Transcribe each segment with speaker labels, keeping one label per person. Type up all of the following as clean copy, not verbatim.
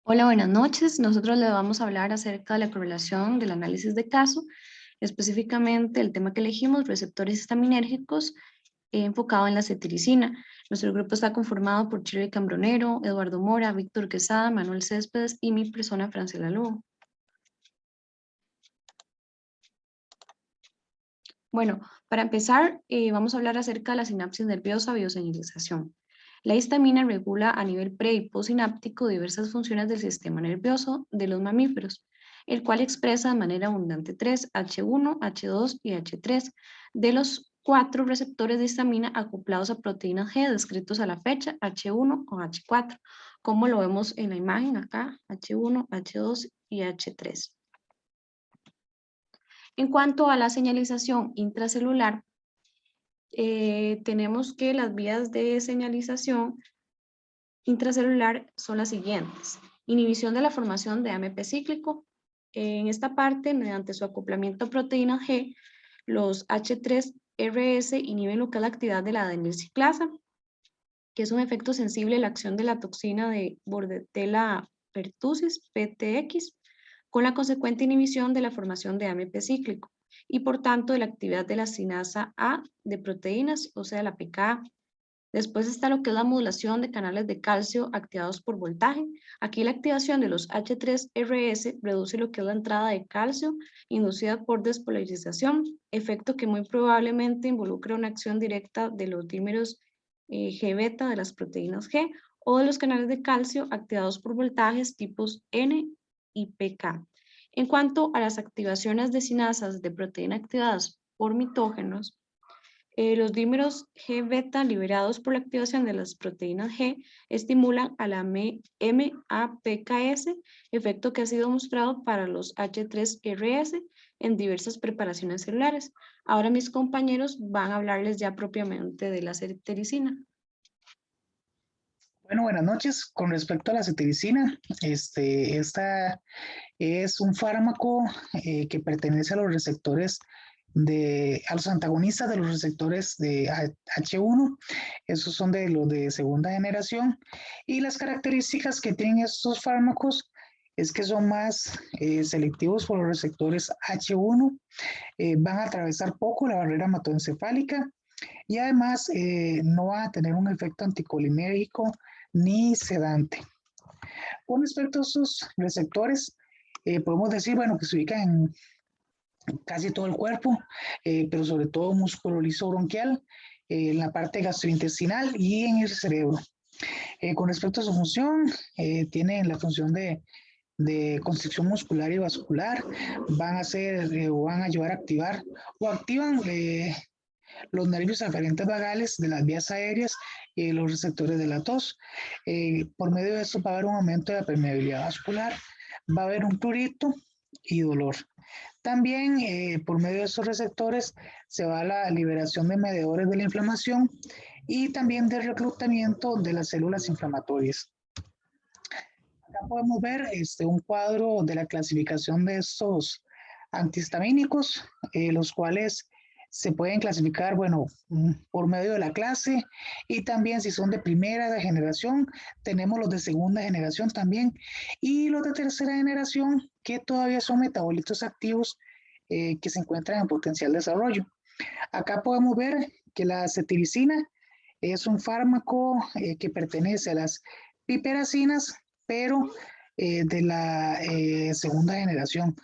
Speaker 1: Hola, buenas noches. Nosotros le vamos a hablar acerca de la correlación del análisis de caso, específicamente el tema que elegimos, receptores histaminérgicos, enfocado en la cetiricina. Nuestro grupo está conformado por Shirley Cambronero, Eduardo Mora, Víctor Quesada, Manuel Céspedes y mi persona, Francela Lobo. Bueno, para empezar, vamos a hablar acerca de la sinapsis nerviosa bioseñalización. La histamina regula a nivel pre y postsináptico diversas funciones del sistema nervioso de los mamíferos, el cual expresa de manera abundante 3, H1, H2 y H3, de los 4 receptores de histamina acoplados a proteínas G descritos a la fecha, H1 o H4, como lo vemos en la imagen acá, H1, H2 y H3. En cuanto a la señalización intracelular, tenemos que las vías de señalización intracelular son las siguientes. Inhibición de la formación de AMP cíclico. En esta parte, mediante su acoplamiento a proteína G, los H3RS inhiben lo que es la actividad de la adenilciclasa, que es un efecto sensible a la acción de la toxina de Bordetella pertussis, PTX, con la consecuente inhibición de la formación de AMP cíclico y por tanto de la actividad de la sinasa A de proteínas, o sea, la PKA. Después está lo que es la modulación de canales de calcio activados por voltaje. Aquí la activación de los H3RS reduce lo que es la entrada de calcio inducida por despolarización, efecto que muy probablemente involucra una acción directa de los dímeros G-beta de las proteínas G o de los canales de calcio activados por voltajes tipos N y PK. En cuanto a las activaciones de sinasas de proteína activadas por mitógenos, los dímeros G-beta liberados por la activación de las proteínas G estimulan a la MAPKS, efecto que ha sido mostrado para los H3RS en diversas preparaciones celulares. Ahora mis compañeros van a hablarles ya propiamente de la cetiricina.
Speaker 2: Bueno, buenas noches. Con respecto a la cetiricina, esta es un fármaco que pertenece a los receptores a los antagonistas de los receptores de H1. Esos son de los de segunda generación. Y las características que tienen estos fármacos es que son más selectivos por los receptores H1, van a atravesar poco la barrera hematoencefálica y además no va a tener un efecto anticolinérgico ni sedante. Con respecto a estos receptores, podemos decir, bueno, que se ubican en casi todo el cuerpo, pero sobre todo músculo liso bronquial, en la parte gastrointestinal y en el cerebro. Con respecto a su función, tienen la función de constricción muscular y vascular, van a hacer o van a ayudar a activar o activan los nervios aferentes vagales de las vías aéreas y los receptores de la tos. Por medio de esto va a haber un aumento de la permeabilidad vascular, va a haber un prurito y dolor. También por medio de estos receptores se va a la liberación de mediadores de la inflamación y también del reclutamiento de las células inflamatorias. Acá podemos ver un cuadro de la clasificación de estos antihistamínicos, los cuales se pueden clasificar, bueno, por medio de la clase y también si son de primera generación, tenemos los de segunda generación también y los de tercera generación que todavía son metabolitos activos que se encuentran en potencial desarrollo. Acá podemos ver que la cetiricina es un fármaco que pertenece a las piperacinas, pero de la segunda generación,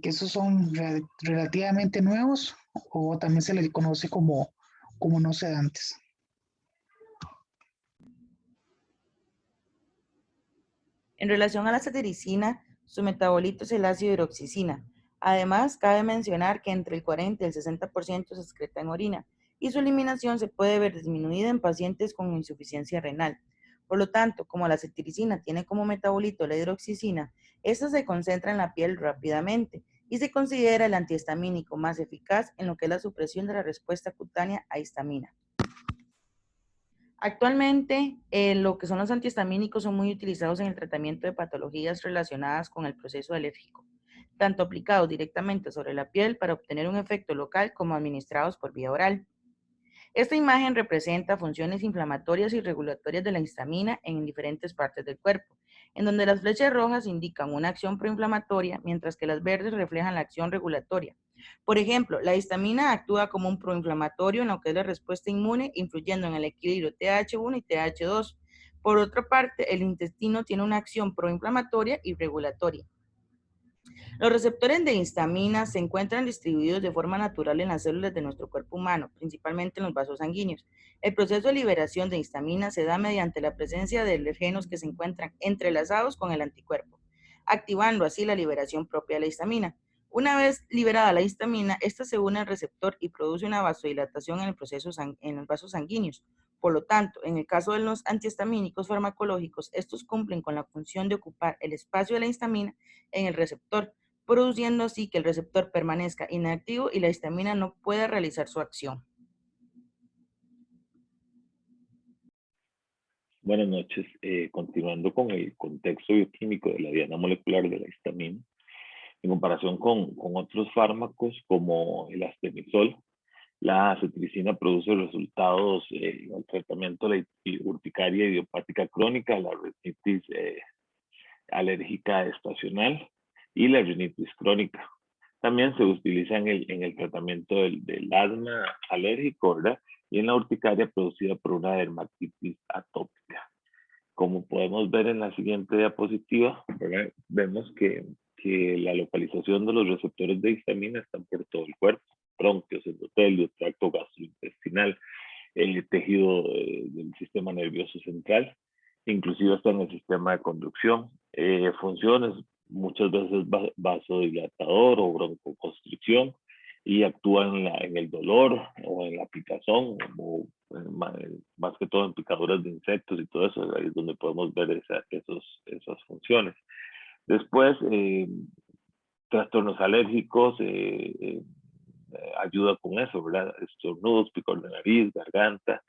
Speaker 2: que esos son relativamente nuevos o también se les conoce como no sedantes.
Speaker 3: En relación a la cetiricina, su metabolito es el ácido hidroxicina. Además, cabe mencionar que entre el 40 y el 60% se excreta en orina y su eliminación se puede ver disminuida en pacientes con insuficiencia renal. Por lo tanto, como la cetiricina tiene como metabolito la hidroxicina, esta se concentra en la piel rápidamente y se considera el antihistamínico más eficaz en lo que es la supresión de la respuesta cutánea a histamina. Actualmente, lo que son los antihistamínicos son muy utilizados en el tratamiento de patologías relacionadas con el proceso alérgico, tanto aplicados directamente sobre la piel para obtener un efecto local como administrados por vía oral. Esta imagen representa funciones inflamatorias y regulatorias de la histamina en diferentes partes del cuerpo. en donde las flechas rojas indican una acción proinflamatoria, mientras que las verdes reflejan la acción regulatoria. Por ejemplo, la histamina actúa como un proinflamatorio en lo que es la respuesta inmune, influyendo en el equilibrio TH1 y TH2. Por otra parte, el intestino tiene una acción proinflamatoria y regulatoria. Los receptores de histamina se encuentran distribuidos de forma natural en las células de nuestro cuerpo humano, principalmente en los vasos sanguíneos. El proceso de liberación de histamina se da mediante la presencia de alergenos que se encuentran entrelazados con el anticuerpo, activando así la liberación propia de la histamina. Una vez liberada la histamina, esta se une al receptor y produce una vasodilatación en los vasos sanguíneos. Por lo tanto, en el caso de los antihistamínicos farmacológicos, estos cumplen con la función de ocupar el espacio de la histamina en el receptor, produciendo así que el receptor permanezca inactivo y la histamina no pueda realizar su acción.
Speaker 4: Buenas noches. Continuando con el contexto bioquímico de la diana molecular de la histamina, en comparación con otros fármacos como el astenisol, la acetricina produce resultados en el tratamiento de la urticaria idiopática crónica, la rinitis alérgica estacional y la rinitis crónica. También se utiliza en el tratamiento del asma alérgico, ¿verdad? Y en la urticaria producida por una dermatitis atópica. Como podemos ver en la siguiente diapositiva, ¿verdad? Vemos que la localización de los receptores de histamina están por todo el cuerpo: bronquios, endotelio, tracto gastrointestinal, el tejido del sistema nervioso central, inclusive hasta en el sistema de conducción. Funciones muchas veces vasodilatador o broncoconstricción, y actúan en el dolor o en la picazón, o más que todo en picaduras de insectos y todo eso. Ahí es donde podemos ver esas funciones. Después, trastornos alérgicos, ayuda con eso, ¿verdad? Estornudos, picor de nariz, garganta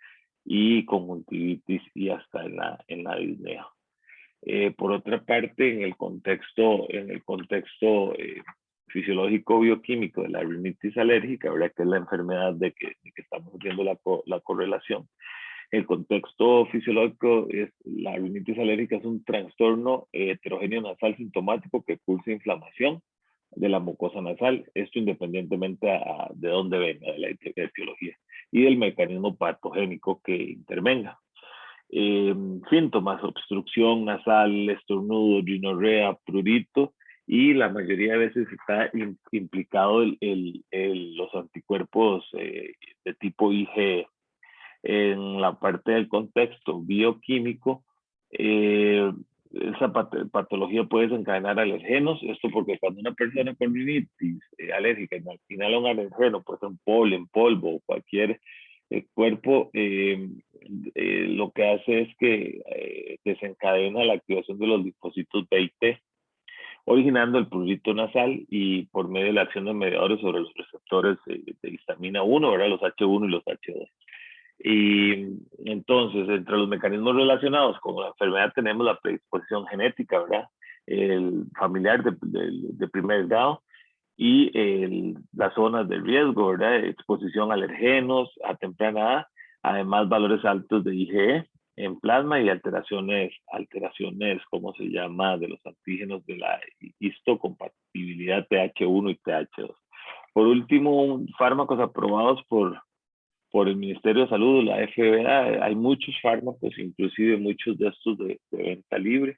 Speaker 4: y conjuntivitis, y hasta en la disnea. Por otra parte, en el contexto fisiológico bioquímico de la rinitis alérgica, ¿verdad? Que es la enfermedad de que estamos viendo la correlación. El contexto fisiológico es: la rinitis alérgica es un trastorno heterogéneo nasal sintomático que cursa inflamación de la mucosa nasal, esto independientemente de dónde venga, de la etiología y del mecanismo patogénico que intervenga. Síntomas: obstrucción nasal, estornudo, rinorrea, prurito, y la mayoría de veces está implicado los anticuerpos de tipo IgE. En la parte del contexto bioquímico, esa patología puede desencadenar alergenos. Esto porque cuando una persona con rinitis alérgica inhala un alergeno, puede ser un polen, polvo o cualquier cuerpo, lo que hace es que desencadena la activación de los linfocitos B y T, originando el prurito nasal, y por medio de la acción de mediadores sobre los receptores de histamina 1, ¿verdad? Los H1 y los H2. Y entonces, entre los mecanismos relacionados con la enfermedad tenemos la predisposición genética, ¿verdad? El familiar de primer grado, y las zonas de riesgo, ¿verdad? Exposición a alergenos a temprana edad, además valores altos de IgE en plasma y alteraciones, ¿cómo se llama?, de los antígenos de la histocompatibilidad TH1 y TH2. Por último, fármacos aprobados por el Ministerio de Salud, la FDA. Hay muchos fármacos, inclusive muchos de estos de venta libre,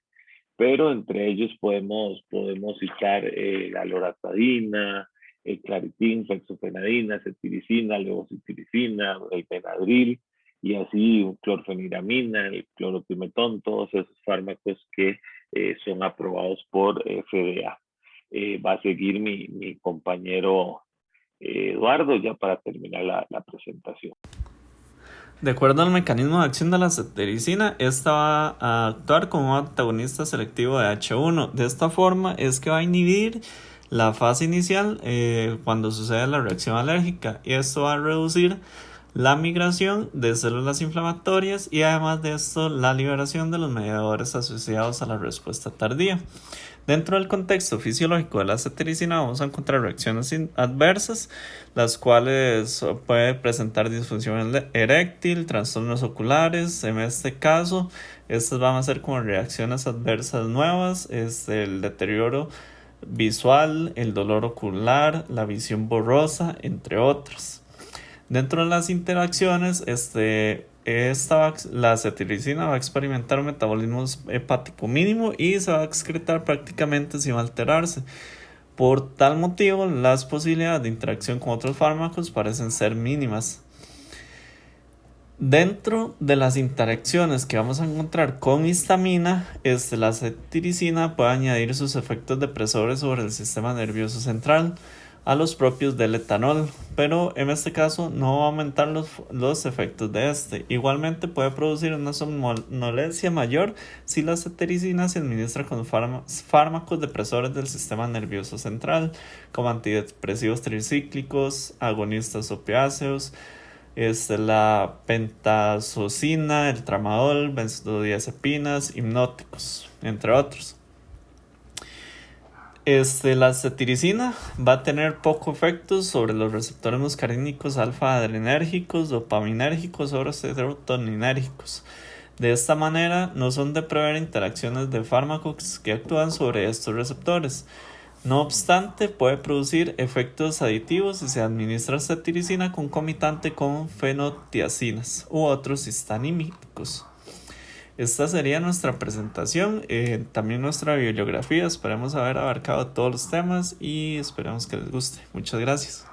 Speaker 4: pero entre ellos podemos citar la loratadina, el claritín, fexofenadina, cetiricina, levocitiricina, el Benadryl, y así clorfeniramina, el cloropimetón, todos esos fármacos que son aprobados por FDA. Va a seguir mi compañero Eduardo ya para terminar la presentación.
Speaker 5: De acuerdo al mecanismo de acción de la cetiricina, esta va a actuar como un antagonista selectivo de H1. De esta forma es que va a inhibir la fase inicial cuando sucede la reacción alérgica, y esto va a reducir la migración de células inflamatorias y además de esto la liberación de los mediadores asociados a la respuesta tardía. Dentro del contexto fisiológico de la cetiricina vamos a encontrar reacciones adversas, las cuales puede presentar disfunción eréctil, trastornos oculares. En este caso, estas van a ser como reacciones adversas nuevas, el deterioro visual, el dolor ocular, la visión borrosa, entre otros. Dentro de las interacciones, la cetiricina va a experimentar un metabolismo hepático mínimo y se va a excretar prácticamente sin alterarse. Por tal motivo, las posibilidades de interacción con otros fármacos parecen ser mínimas. Dentro de las interacciones que vamos a encontrar con histamina, la cetiricina puede añadir sus efectos depresores sobre el sistema nervioso central a los propios del etanol, pero en este caso no va a aumentar los efectos de este. Igualmente puede producir una somnolencia mayor si la cetiricina se administra con fármacos depresores del sistema nervioso central, como antidepresivos tricíclicos, agonistas opiáceos, la pentazocina, el tramadol, benzodiazepinas, hipnóticos, entre otros. La cetiricina va a tener poco efecto sobre los receptores muscarínicos alfa-adrenérgicos, dopaminérgicos o serotoninérgicos. De esta manera, no son de prever interacciones de fármacos que actúan sobre estos receptores. No obstante, puede producir efectos aditivos si se administra cetiricina concomitante con fenotiacinas u otros histanímicos. Esta sería nuestra presentación, también nuestra bibliografía. Esperemos haber abarcado todos los temas y esperemos que les guste. Muchas gracias.